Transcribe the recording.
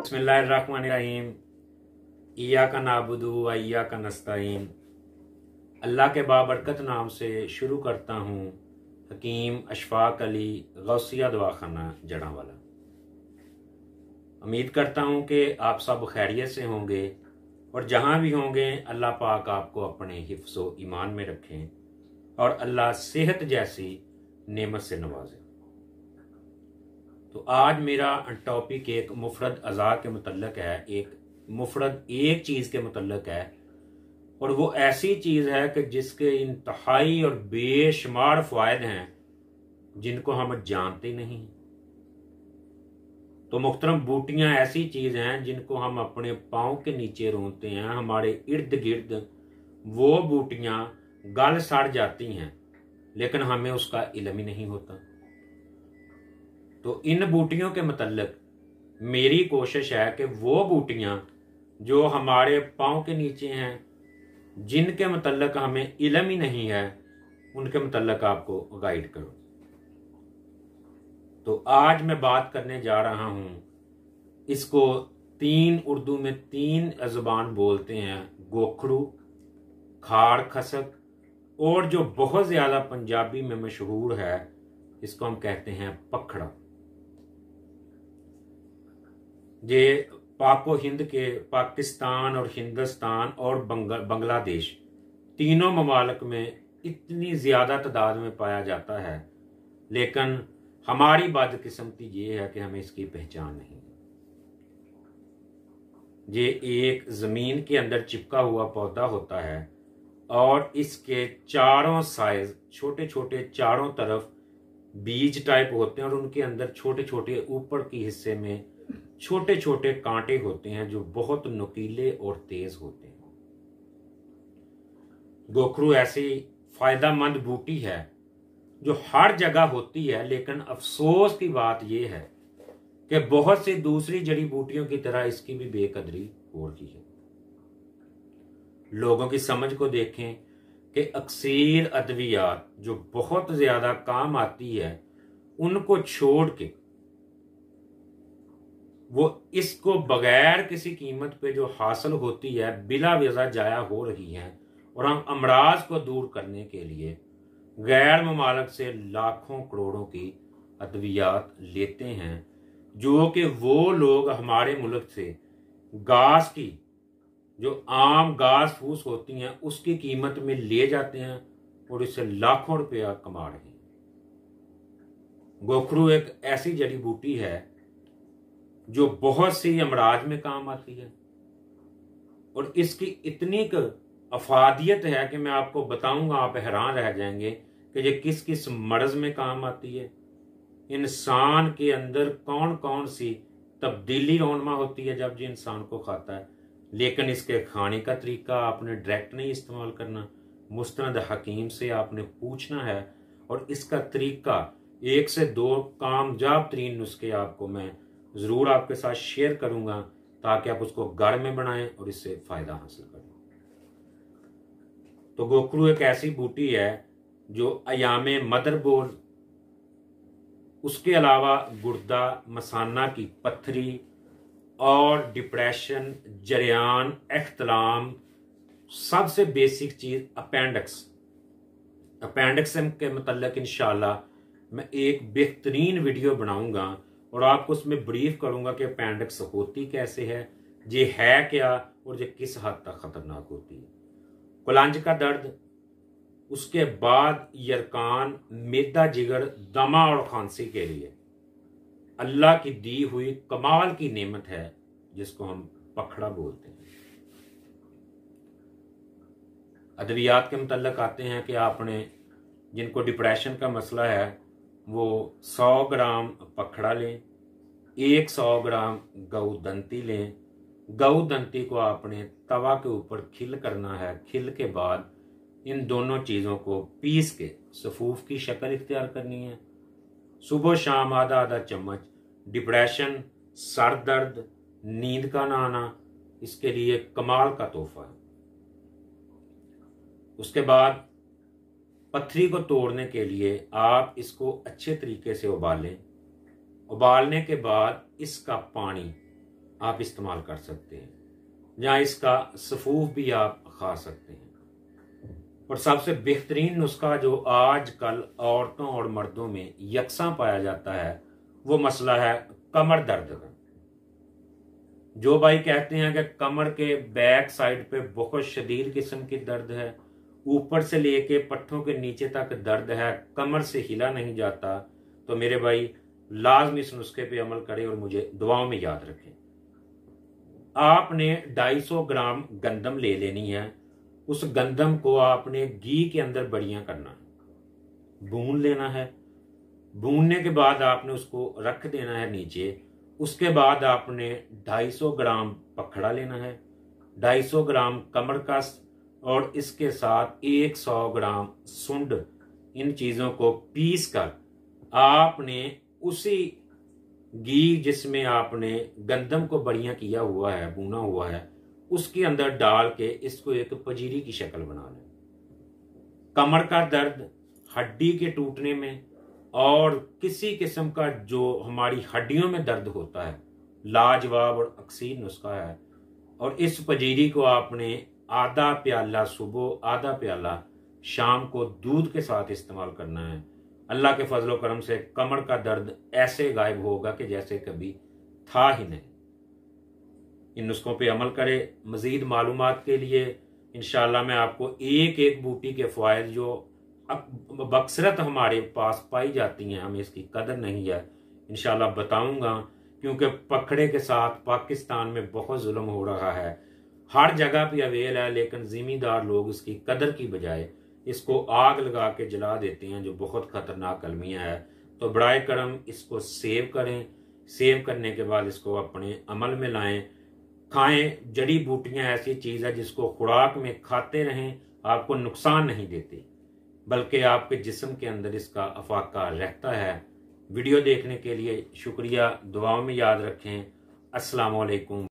बिस्मिल्लाहिर्रहमानिर्रहीम। इय्याका नअबुदु व इय्याका नस्तईन। अल्लाह के बाबरकत नाम से शुरू करता हूँ। हकीम अशफाक अली गौसिया दवाखाना जड़ांवाला। उम्मीद करता हूँ कि आप सब खैरियत से होंगे और जहाँ भी होंगे अल्लाह पाक आपको अपने हिफ्ज़ व ईमान में रखें और अल्लाह सेहत जैसी नेमत से नवाजे। तो आज मेरा टॉपिक एक मुफरद अज़ा के मुतल्लक है, एक मुफरद एक चीज़ के मुतल्लक है, और वो ऐसी चीज़ है कि जिसके इंतहाई और बेशुमार फ़ायदे हैं जिनको हम जानते नहीं। तो मुख्तरम, बूटियाँ ऐसी चीज़ हैं जिनको हम अपने पाँव के नीचे रोनते हैं, हमारे इर्द गिर्द वो बूटियाँ गल सड़ जाती हैं, लेकिन हमें उसका इल्म ही नहीं होता। तो इन बूटियों के मतलब मेरी कोशिश है कि वो बूटियां जो हमारे पाँव के नीचे हैं, जिनके मतलब हमें इल्म ही नहीं है, उनके मतलब आपको गाइड करूं। तो आज मैं बात करने जा रहा हूं, इसको उर्दू में तीन ज़ुबान बोलते हैं, गोखड़ू, खाड़ खसक, और जो बहुत ज़्यादा पंजाबी में मशहूर है इसको हम कहते हैं पखड़ा। ये पाको हिंद के पाकिस्तान और हिंदुस्तान और बांग्लादेश तीनों ममालिक में इतनी ज़्यादा तादाद में पाया जाता है, लेकिन हमारी बदकिस्मती ये है कि हमें इसकी पहचान नहीं। ये एक ज़मीन के अंदर चिपका हुआ पौधा होता है और इसके चारों साइज छोटे छोटे, चारों तरफ बीज टाइप होते हैं और उनके अंदर छोटे छोटे ऊपर के हिस्से में छोटे छोटे कांटे होते हैं जो बहुत नुकीले और तेज होते हैं। गोखरू ऐसी फायदेमंद बूटी है जो हर जगह होती है, लेकिन अफसोस की बात यह है कि बहुत सी दूसरी जड़ी बूटियों की तरह इसकी भी बेकदरी हो रही है। लोगों की समझ को देखें कि अक्सर अद्वियात जो बहुत ज्यादा काम आती है, उनको छोड़ के वो इसको बगैर किसी कीमत पे जो हासिल होती है बिला वजह जाया हो रही है, और हम अमराज को दूर करने के लिए गैर ममालिक से लाखों करोड़ों की अद्वियात लेते हैं, जो कि वो लोग हमारे मुल्क से घास की जो आम घास फूस होती हैं उसकी कीमत में ले जाते हैं और इससे लाखों रुपया कमा रहे हैं। गोखरू एक ऐसी जड़ी बूटी है जो बहुत सी अमराज में काम आती है, और इसकी इतनी अफादियत है कि मैं आपको बताऊंगा, आप हैरान रह जाएंगे कि ये किस किस मर्ज में काम आती है, इंसान के अंदर कौन कौन सी तब्दीली रोनमा होती है जब ये इंसान को खाता है। लेकिन इसके खाने का तरीका आपने डायरेक्ट नहीं इस्तेमाल करना, मुस्तनद हकीम से आपने पूछना है, और इसका तरीका 1 से 2 कामयाब तरीन नुस्खे आपको मैं ज़रूर आपके साथ शेयर करूंगा ताकि आप उसको घर में बनाएं और इससे फ़ायदा हासिल करें। तो गोखरू एक ऐसी बूटी है जो अयामे मदरबोल, उसके अलावा गुर्दा, मसाना की पत्थरी और डिप्रेशन, जरियान, इख्तिलाम, सबसे बेसिक चीज़ अपेंडिक्स के मतलब इंशाल्लाह मैं एक बेहतरीन वीडियो बनाऊंगा और आपको उसमें ब्रीफ करूंगा कि अपेंडिक्स होती कैसे है, ये है क्या, और ये किस हद तक खतरनाक होती है। कुलांज का दर्द, उसके बाद यरकान, मैदा, जिगर, दमा और खांसी के लिए अल्लाह की दी हुई कमाल की नेमत है जिसको हम पखड़ा बोलते हैं। अद्वियात के मुतल्लक आते हैं कि आपने जिनको डिप्रेशन का मसला है वो 100 ग्राम पखड़ा लें, 100 ग्राम गऊदंती लें। गऊदंती को आपने तवा के ऊपर खिल करना है, खिल के बाद इन दोनों चीज़ों को पीस के सफूफ की शक्ल इख्तियार करनी है। सुबह शाम आधा आधा चम्मच। डिप्रेशन, सर दर्द, नींद का ना आना, इसके लिए कमाल का तोहफा है। उसके बाद पत्थरी को तोड़ने के लिए आप इसको अच्छे तरीके से उबालें। उबालने के बाद इसका पानी आप इस्तेमाल कर सकते हैं, या इसका सफूफ भी आप खा सकते हैं। और सबसे बेहतरीन नुस्खा जो आजकल औरतों और मर्दों में यकसा पाया जाता है वो मसला है कमर दर्द का। जो भाई कहते हैं कि कमर के बैक साइड पे बहुत शदीद किस्म की दर्द है, ऊपर से लेके पट्टों के नीचे तक दर्द है, कमर से हिला नहीं जाता, तो मेरे भाई लाजमी इस नुस्खे पे अमल करें और मुझे दुआओं में याद रखें। आपने 250 ग्राम गंदम ले लेनी है। उस गंदम को आपने घी के अंदर बढ़िया करना है, भून लेना है। भूनने के बाद आपने उसको रख देना है नीचे। उसके बाद आपने 250 ग्राम पखड़ा लेना है, 250 ग्राम कमरकस और इसके साथ 100 ग्राम सुंड। इन चीज़ों को पीस कर आपने उसी घी जिसमें आपने गंदम को बढ़िया किया हुआ है, भुना हुआ है, उसके अंदर डाल के इसको एक पजीरी की शक्ल बना लें। कमर का दर्द, हड्डी के टूटने में और किसी किस्म का जो हमारी हड्डियों में दर्द होता है, लाजवाब और अक्सीर नुस्खा है। और इस पजीरी को आपने आधा प्याला सुबह, आधा प्याला शाम को दूध के साथ इस्तेमाल करना है। अल्लाह के फजलो करम से कमर का दर्द ऐसे गायब होगा कि जैसे कभी था ही नहीं। इन नुस्खों पे अमल करें। मजीद मालूमात के लिए इंशाल्लाह मैं आपको एक एक बूटी के फ़वाइद जो बकसरत हमारे पास पाई जाती हैं, हमें इसकी कदर नहीं है, इंशाल्लाह बताऊंगा। क्योंकि पखड़े के साथ पाकिस्तान में बहुत जुल्म हो रहा है, हर जगह पे अवेल है, लेकिन जिम्मेदार लोग इसकी कदर की बजाय इसको आग लगा के जला देते हैं, जो बहुत खतरनाक अलमिया है। तो बराए करम इसको सेव करें। सेव करने के बाद इसको अपने अमल में लाएं, खाएं। जड़ी बूटियां ऐसी चीज़ है जिसको खुराक में खाते रहें, आपको नुकसान नहीं देती, बल्कि आपके जिस्म के अंदर इसका अफाका रहता है। वीडियो देखने के लिए शुक्रिया। दुआओं में याद रखें। अस्सलाम वालेकुम।